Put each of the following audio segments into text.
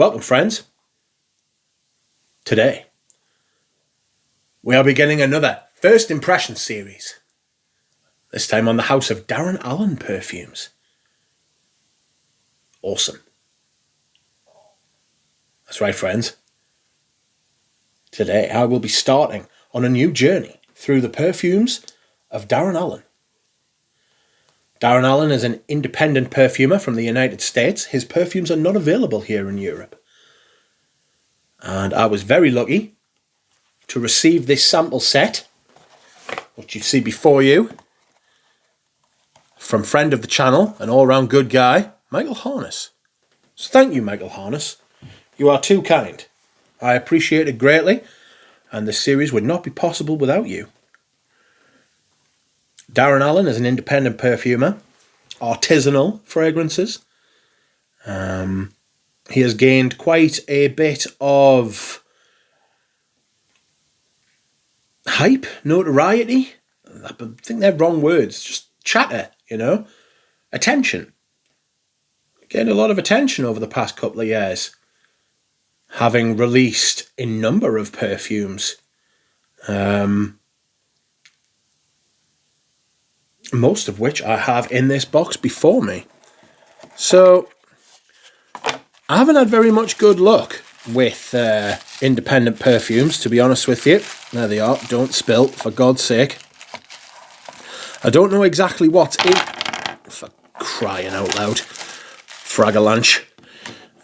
Welcome, friends. Today, we are beginning another First Impression series. This time on the house of Darren Alan perfumes. Awesome. That's right, friends. Today, I will be starting on a new journey through the perfumes of Darren Alan. Darren Alan is an independent perfumer from the United States. His perfumes are not available here in Europe. And I was very lucky to receive this sample set, which you see before you, from friend of the channel, an all-round good guy, Michael Harness. So thank you, Michael Harness. You are too kind. I appreciate it greatly, and this series would not be possible without you. Darren Alan is an independent perfumer, artisanal fragrances. He has gained quite a bit of hype, notoriety. I think they're wrong words, just chatter, attention. Gained a lot of attention over the past couple of years, having released a number of perfumes. Most of which I have in this box before me. So, I haven't had very much good luck with independent perfumes, to be honest with you. There they are. Don't spill, for God's sake. I don't know exactly what's in... For crying out loud. Fragalanche.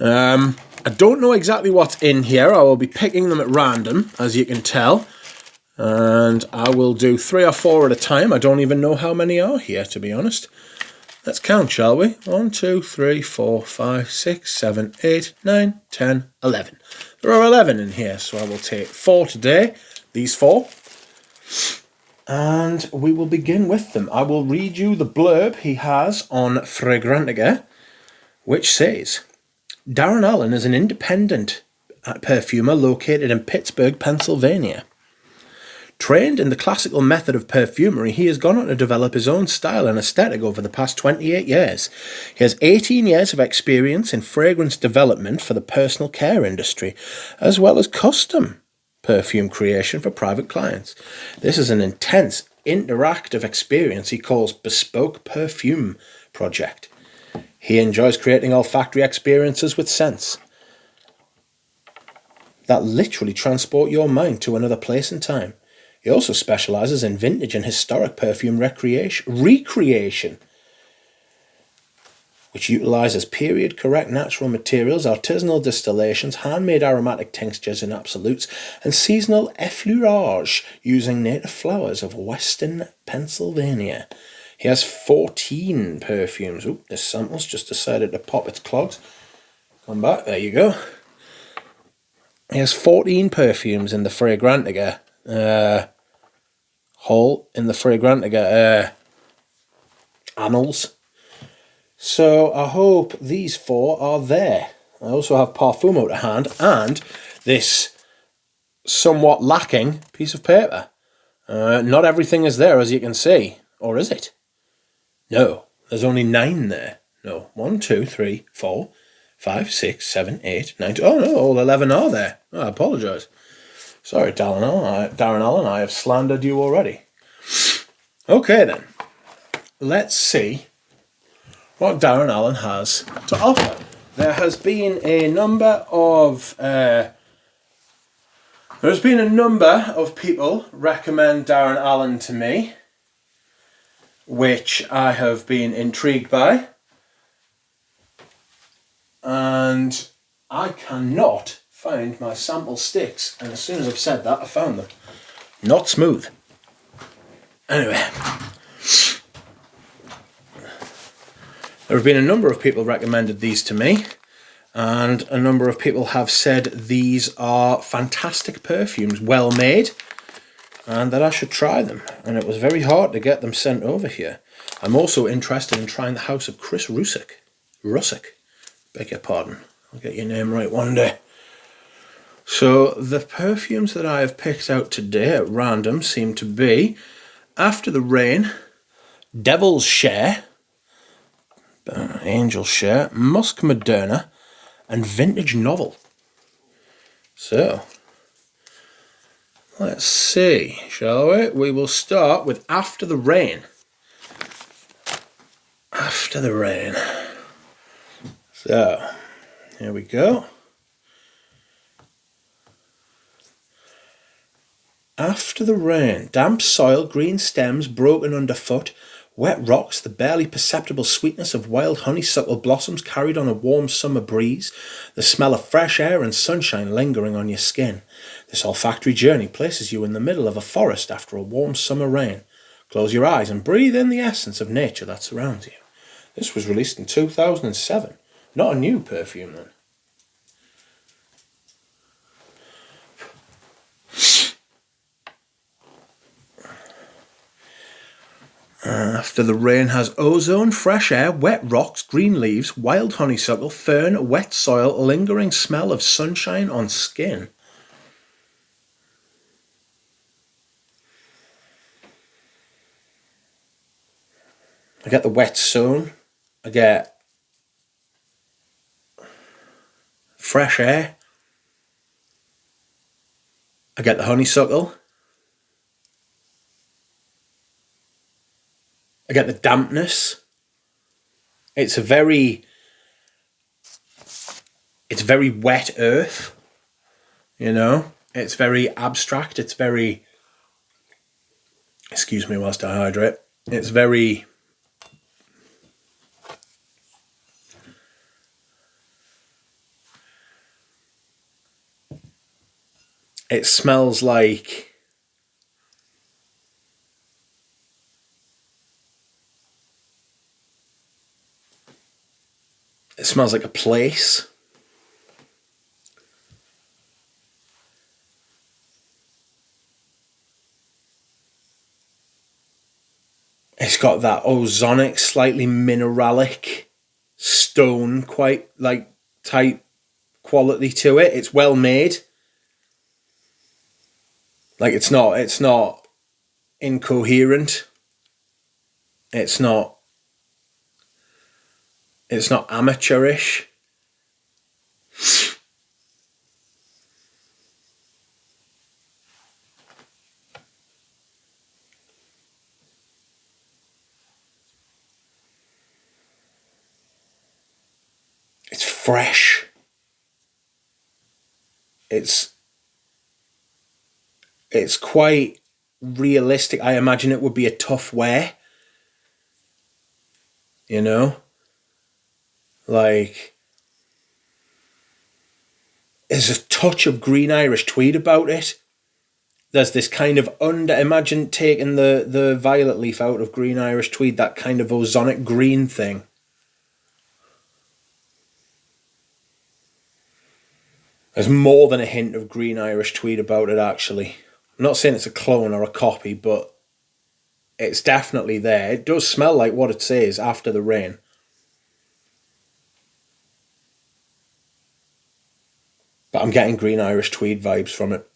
I don't know exactly what's in here. I will be picking them at random, as you can tell. And I will do 3 or 4 at a time. I don't even know how many are here, to be honest. Let's count, shall we? 1, 2, 3, 4, 5, 6, 7, 8, 9, 10, 11. There are 11 in here, so I will take 4 today. These 4. And we will begin with them. I will read you the blurb he has on Fragrantica, which says, Darren Alan is an independent perfumer located in Pittsburgh, Pennsylvania. Trained in the classical method of perfumery, he has gone on to develop his own style and aesthetic over the past 28 years. He has 18 years of experience in fragrance development for the personal care industry, as well as custom perfume creation for private clients. This is an intense, interactive experience he calls Bespoke Perfume Project. He enjoys creating olfactory experiences with scents that literally transport your mind to another place and time. He also specialises in vintage and historic perfume recreation, which utilises period-correct natural materials, artisanal distillations, handmade aromatic tinctures and absolutes, and seasonal effleurage using native flowers of western Pennsylvania. He has 14 perfumes. Oop, this sample's just decided to pop its clogs. Come back, there you go. He has 14 perfumes in the Fragrantica haul, in the Fragrantica annals. So I hope these 4 are there. I also have Parfumo to hand and this somewhat lacking piece of paper. Not everything is there, as you can see. Or is it? No, there's only 9 there. No, 1, 2, 3, 4, 5, 6, 7, 8, 9... Oh no, all 11 are there. Oh, I apologise. Sorry, Darren Alan, I have slandered you already. Okay then, let's see what Darren Alan has to offer. There has been a number of people recommend Darren Alan to me, which I have been intrigued by, and I cannot find my sample sticks, and as soon as I've said that, I found them. Not smooth. Anyway, there have been a number of people recommended these to me, and a number of people have said these are fantastic perfumes, well made, and that I should try them, and it was very hard to get them sent over here. I'm also interested in trying the house of Chris Rusick. Beg your pardon. I'll get your name right one day. So the perfumes that I have picked out today at random seem to be After the Rain, Devil's Share, Angel Share, Musc Moderne, and vintage novel. So, let's see, shall we? We will start with After the Rain. After the Rain. So, here we go. After the rain, damp soil, green stems broken underfoot, wet rocks, the barely perceptible sweetness of wild honeysuckle blossoms carried on a warm summer breeze, the smell of fresh air and sunshine lingering on your skin. This olfactory journey places you in the middle of a forest after a warm summer rain. Close your eyes and breathe in the essence of nature that surrounds you. This was released in 2007. Not a new perfume then. After the Rain has ozone, fresh air, wet rocks, green leaves, wild honeysuckle, fern, wet soil, lingering smell of sunshine on skin. I get the wet zone. I get fresh air. I get the honeysuckle. I get the dampness. It's very wet earth, you know. It's very abstract. It's very, excuse me whilst I hydrate. It's very, it smells like, it smells like a place. It's got that ozonic, slightly mineralic, stone, quite like type quality to it. It's well made. Like it's not incoherent. It's not amateurish. It's fresh. It's quite realistic. I imagine it would be a tough wear. You know? Like, there's a touch of green Irish tweed about it. There's this kind of imagine taking the violet leaf out of green Irish tweed, that kind of ozonic green thing. There's more than a hint of green Irish tweed about it, actually. I'm not saying it's a clone or a copy, but it's definitely there. It does smell like what it says, After the Rain. But I'm getting green Irish tweed vibes from it.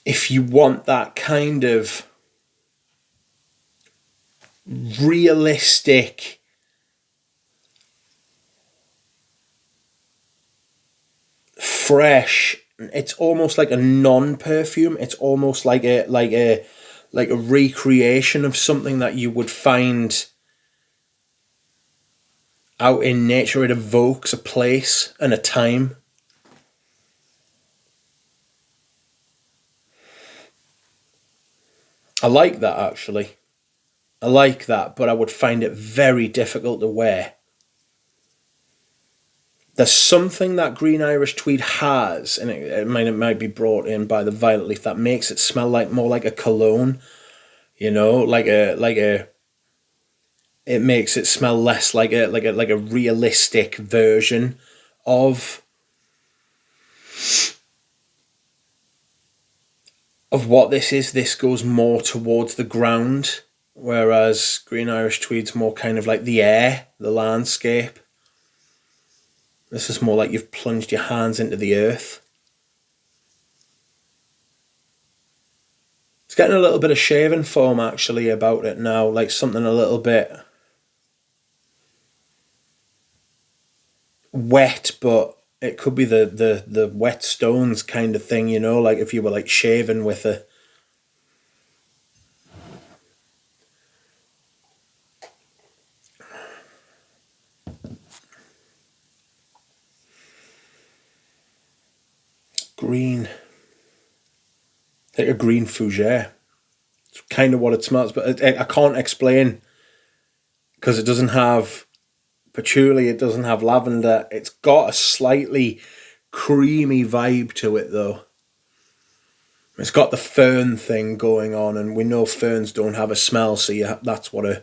If you want that kind of realistic, fresh, it's almost like a non-perfume. It's almost like a recreation of something that you would find out in nature. It evokes a place and a time. I like that, actually. I like that, but I would find it very difficult to wear. There's something that green Irish tweed has, and it might be brought in by the violet leaf, that makes it smell like more like a cologne. You know, it makes it smell less like a realistic version of what this is. This goes more towards the ground, whereas green Irish tweed's more kind of like the air, the landscape. This is more like you've plunged your hands into the earth. It's getting a little bit of shaving foam actually about it now, like something a little bit wet, but it could be the wet stones kind of thing, you know, like if you were like shaving with a green, like a green fougere. It's kind of what it smells, but I can't explain because it doesn't have patchouli, it doesn't have lavender. It's got a slightly creamy vibe to it though. It's got the fern thing going on, and we know ferns don't have a smell, so that's what a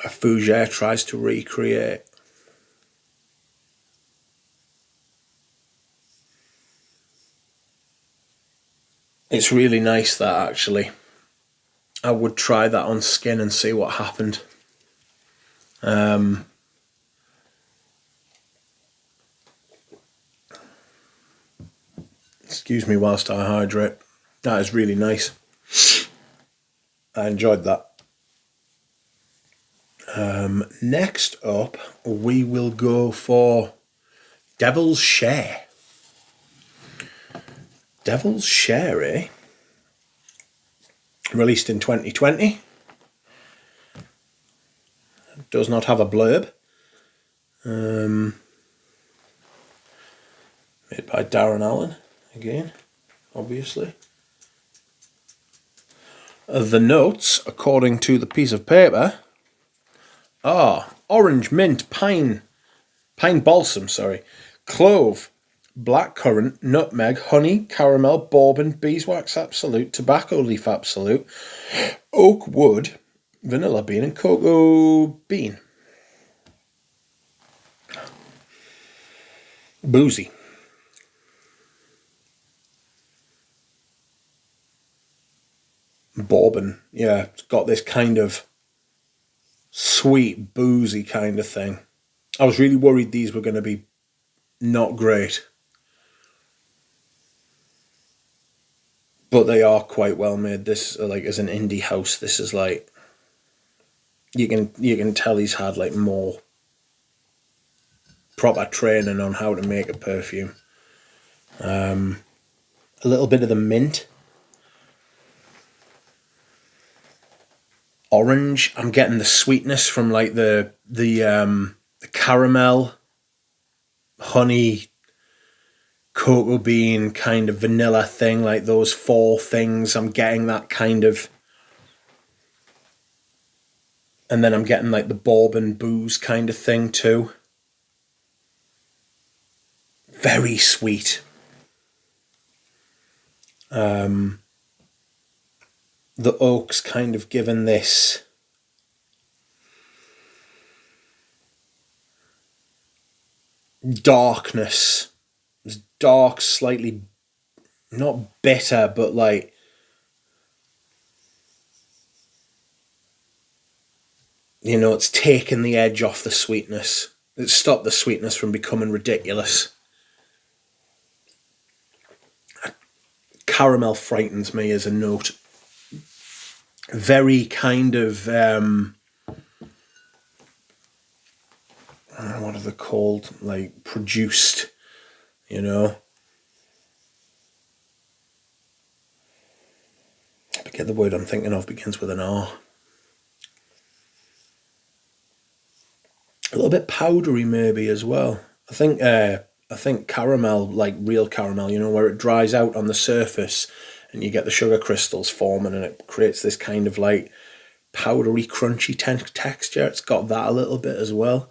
fougere tries to recreate. It's really nice, that, actually. I would try that on skin and see what happened. Excuse me whilst I hydrate. That is really nice. I enjoyed that. Next up, we will go for Devil's Share. Devil's Share, eh? Released in 2020. Does not have a blurb. Made by Darren Alan, again, obviously. The notes, according to the piece of paper, are orange, mint, pine balsam, clove, blackcurrant, nutmeg, honey, caramel, bourbon, beeswax absolute, tobacco leaf absolute, oak wood, vanilla bean, and cocoa bean. Boozy. Bourbon, yeah, it's got this kind of sweet, boozy kind of thing. I was really worried these were going to be not great, but they are quite well made. This, like, as an indie house, this is like, you can tell he's had like more proper training on how to make a perfume. A little bit of the mint. Orange. I'm getting the sweetness from like the caramel, honey, cocoa bean kind of vanilla thing, like those four things. I'm getting that kind of, and then I'm getting like the bourbon booze kind of thing too. Very sweet. The oak's kind of given this darkness. It's dark, slightly, not bitter, but like, you know, it's taken the edge off the sweetness. It's stopped the sweetness from becoming ridiculous. Caramel frightens me as a note. Very kind of, what are they called? Like, produced, you know. I forget the word I'm thinking of, begins with an R. A little bit powdery maybe as well. I think caramel, like real caramel, you know, where it dries out on the surface and you get the sugar crystals forming and it creates this kind of like powdery, crunchy texture. It's got that a little bit as well.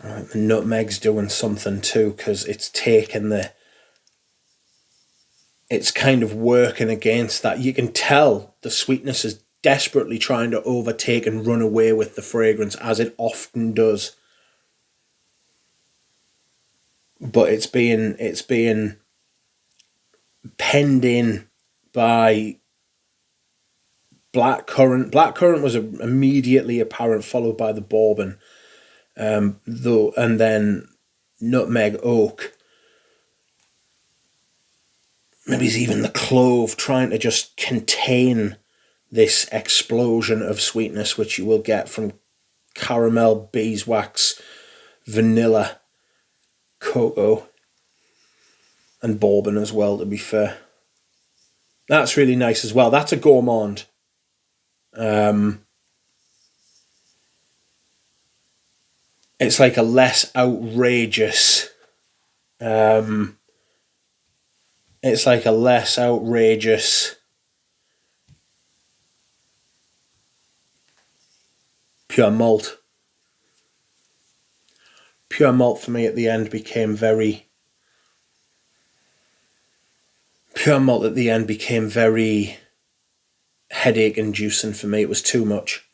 The nutmeg's doing something too, because it's kind of working against that. You can tell the sweetness is desperately trying to overtake and run away with the fragrance, as it often does. But it's being penned in by blackcurrant. Blackcurrant was immediately apparent, followed by the bourbon, and then nutmeg, oak, maybe it's even the clove, trying to just contain this explosion of sweetness which you will get from caramel, beeswax, vanilla, cocoa, and bourbon as well, to be fair. That's really nice as well. That's a gourmand. It's like a less outrageous... it's like a less outrageous pure malt. Pure malt for me at the end became very... Pure malt at the end became very headache inducing for me. It was too much.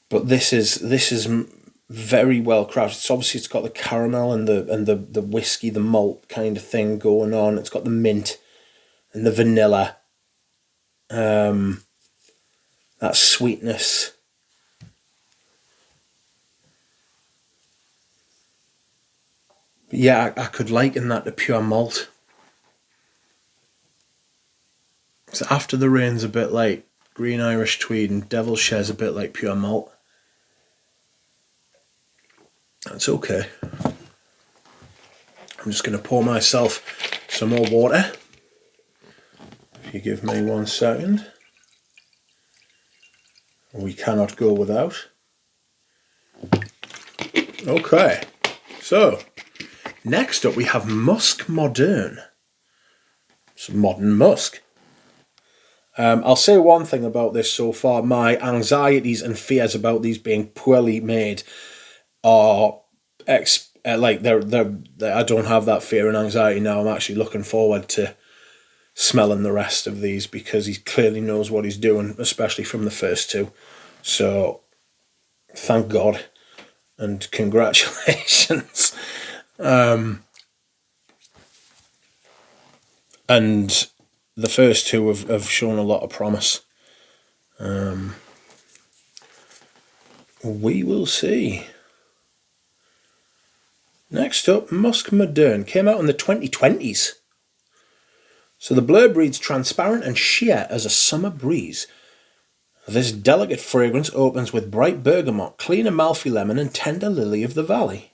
But this is very well crafted. It's obviously, it's got the caramel and the whiskey, the malt kind of thing going on. It's got the mint and the vanilla. That sweetness. But yeah, I could liken that to pure malt. So After the Rain's a bit like Green Irish Tweed, and Devil Share's a bit like pure malt. That's okay. I'm just going to pour myself some more water. If you give me 1 second. We cannot go without. Okay. So, next up we have Musc Moderne. Some modern musk. I'll say one thing about this so far. My anxieties and fears about these being poorly made are I don't have that fear and anxiety now. I'm actually looking forward to smelling the rest of these, because he clearly knows what he's doing, especially from the first two. So thank God and congratulations. And the first two have shown a lot of promise. We will see. Next up, Musc Moderne. Came out in the 2020s. So the blurb reads, transparent and sheer as a summer breeze. This delicate fragrance opens with bright bergamot, clean Amalfi lemon and tender lily of the valley.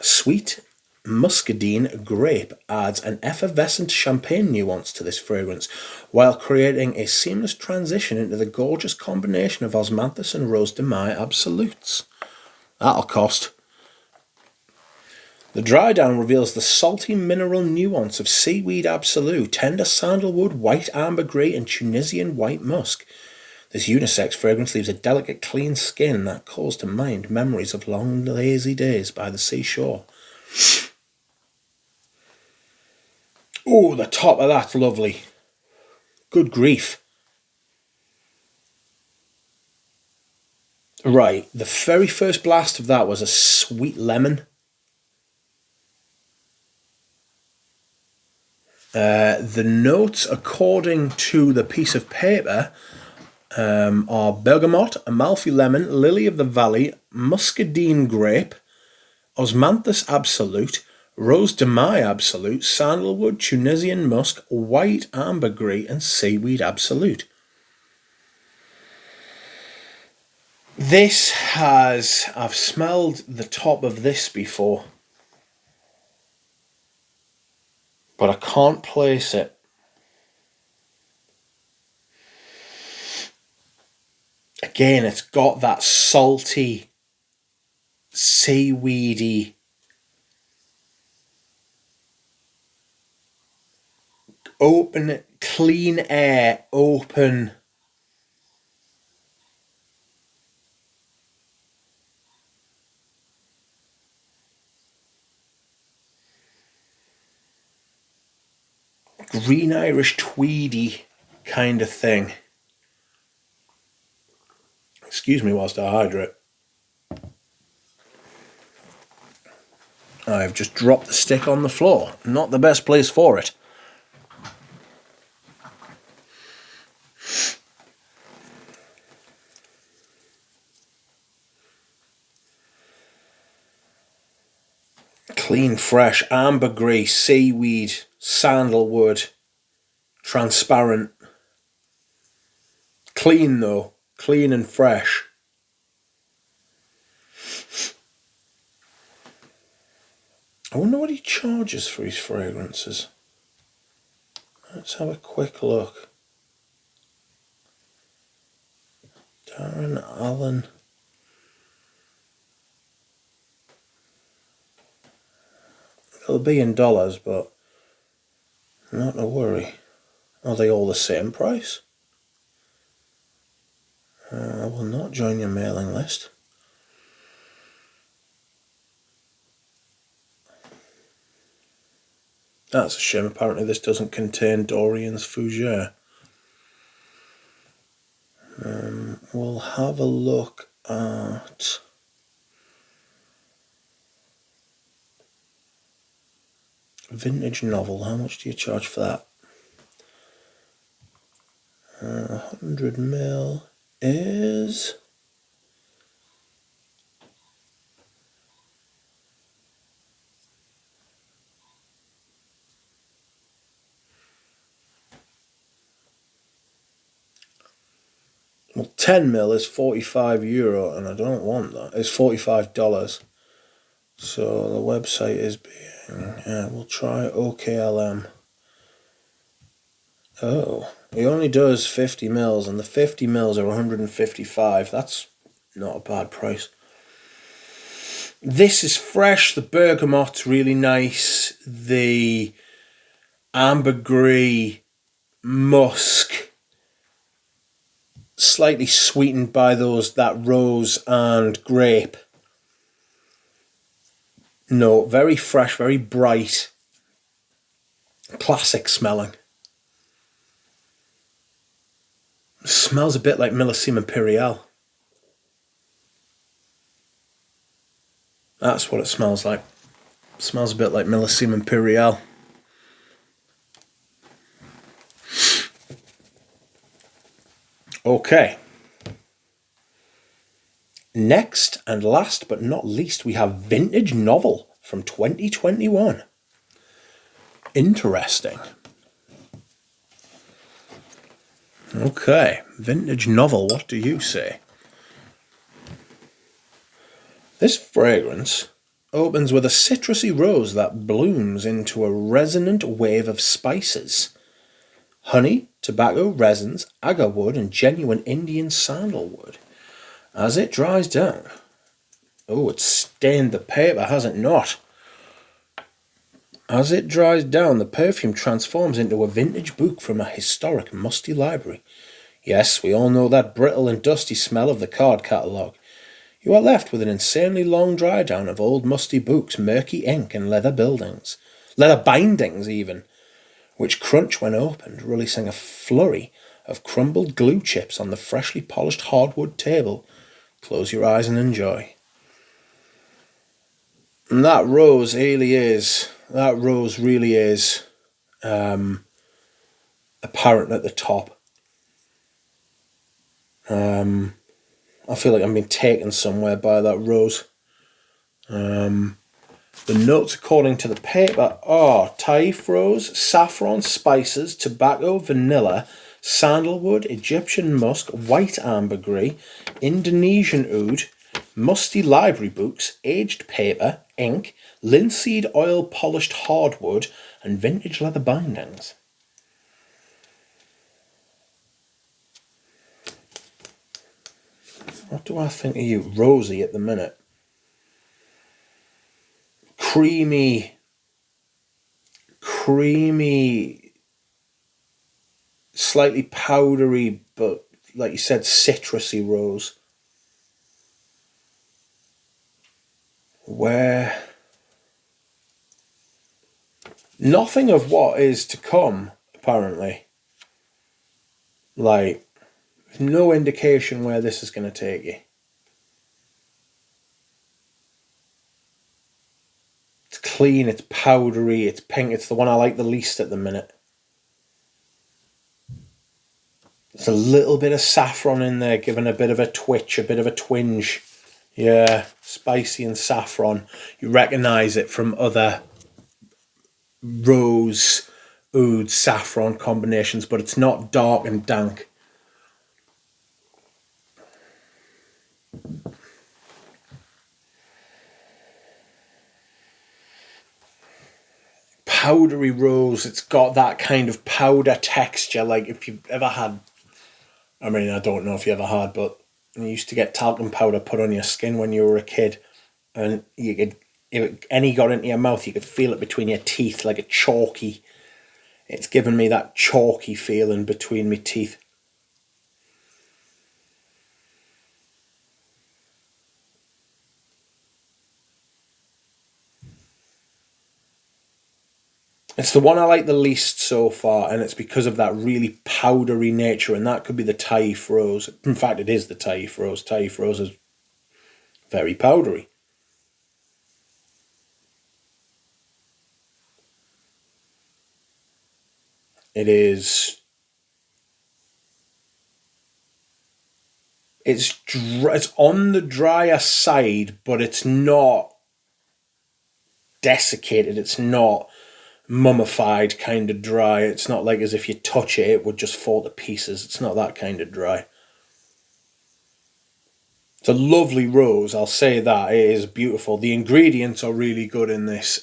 Sweet muscadine grape adds an effervescent champagne nuance to this fragrance, while creating a seamless transition into the gorgeous combination of osmanthus and rose de mai absolutes. That'll cost. The dry down reveals the salty mineral nuance of seaweed absolute, tender sandalwood, white ambergris, and Tunisian white musk. This unisex fragrance leaves a delicate, clean skin that calls to mind memories of long, lazy days by the seashore. Oh, the top of that's lovely. Good grief. Right, the very first blast of that was a sweet lemon. The notes, according to the piece of paper, are bergamot, Amalfi lemon, lily of the valley, muscadine grape, osmanthus absolute, rose de mai absolute, sandalwood, Tunisian musk, white ambergris, and seaweed absolute. I've smelled the top of this before, but I can't place it. Again, it's got that salty, seaweedy, open, clean air, open. Green Irish tweedy kind of thing. Excuse me whilst I hydrate. I've just dropped the stick on the floor. Not the best place for it. Clean, fresh, ambergris, seaweed, sandalwood, transparent. Clean though, clean and fresh. I wonder what he charges for his fragrances. Let's have a quick look. Darren Alan. It'll be in dollars, but not to worry. Are they all the same price? I will not join your mailing list. That's a shame. Apparently this doesn't contain Dorian's Fougere. We'll have a look at... Vintage novel. How much do you charge for that? 100 ml is... Well, 10 ml is €45, and I don't want that. It's $45. So the website is being... we'll try OKLM. Oh, he only does 50 mils, and the 50 mils are 155. That's not a bad price. This is fresh. The bergamot's really nice. The ambergris, musk, slightly sweetened by that rose and grape. No, very fresh, very bright. Classic smelling. Smells a bit like Millésime Impérial. That's what it smells like. It smells a bit like Millésime Impérial. Okay. Next and last but not least, we have Vintage Novel from 2021. Interesting. Okay, Vintage Novel, what do you say? This fragrance opens with a citrusy rose that blooms into a resonant wave of spices. Honey, tobacco, resins, agar wood, and genuine Indian sandalwood. As it dries down... Oh, it's stained the paper, has it not? As it dries down, the perfume transforms into a vintage book from a historic, musty library. Yes, we all know that brittle and dusty smell of the card catalogue. You are left with an insanely long dry down of old musty books, murky ink, and leather bindings even, which crunch when opened, releasing a flurry of crumbled glue chips on the freshly polished hardwood table. Close your eyes and enjoy. And that rose really is apparent at the top. I feel like I'm being taken somewhere by that rose. The notes according to the paper are Taif rose, saffron, spices, tobacco, vanilla, sandalwood, Egyptian musk, white ambergris, Indonesian oud, musty library books, aged paper, ink, linseed oil polished hardwood, and vintage leather bindings. What do I think of you? Rosy at the minute. Creamy, slightly powdery, but like you said, citrusy rose. Where nothing of what is to come, apparently. Like, no indication where this is going to take you. It's clean, it's powdery, it's pink. It's the one I like the least at the minute. There's a little bit of saffron in there, giving a bit of a twitch, a bit of a twinge. Yeah, spicy and saffron. You recognise it from other rose, oud, saffron combinations, but it's not dark and dank. Powdery rose, it's got that kind of powder texture, like if you've ever had, I mean, I don't know if you ever had, but you used to get talcum powder put on your skin when you were a kid, and you could, if any got into your mouth, you could feel it between your teeth, like a chalky. It's given me that chalky feeling between my teeth. It's the one I like the least so far, and it's because of that really powdery nature, and that could be the Taif rose. In fact, it is the Taif rose. Taif rose is very powdery. It is... It's on the drier side, but it's not desiccated. It's not mummified kind of dry. It's not like as if you touch it, it would just fall to pieces. It's not that kind of dry. It's a lovely rose, I'll say that. It is beautiful. The ingredients are really good in this.